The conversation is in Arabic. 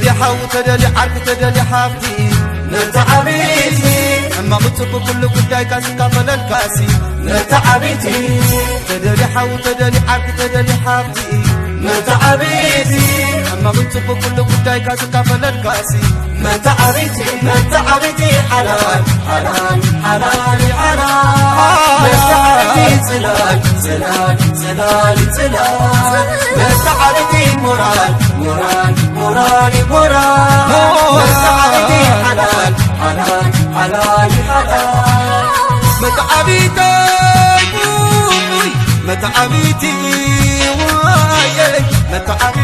تدلي حو تدلي عرك تدلي حافتي نتعبيتي أما متب كل قداي كاسي كافل الكاسي نتعبيتي تدلي حو تدلي عرك تدلي حافتي نتعبيتي أما متب كل قداي كاسي كافل الكاسي نتعبيتي حلال حلال حلال حلال نتعبيتي زلال زلال زلال زلال نتعبيتي مراد مراد مراد مراد نتعبيتي حلال حلال حلال حلال متعبيتي متعبيتي متعبيتي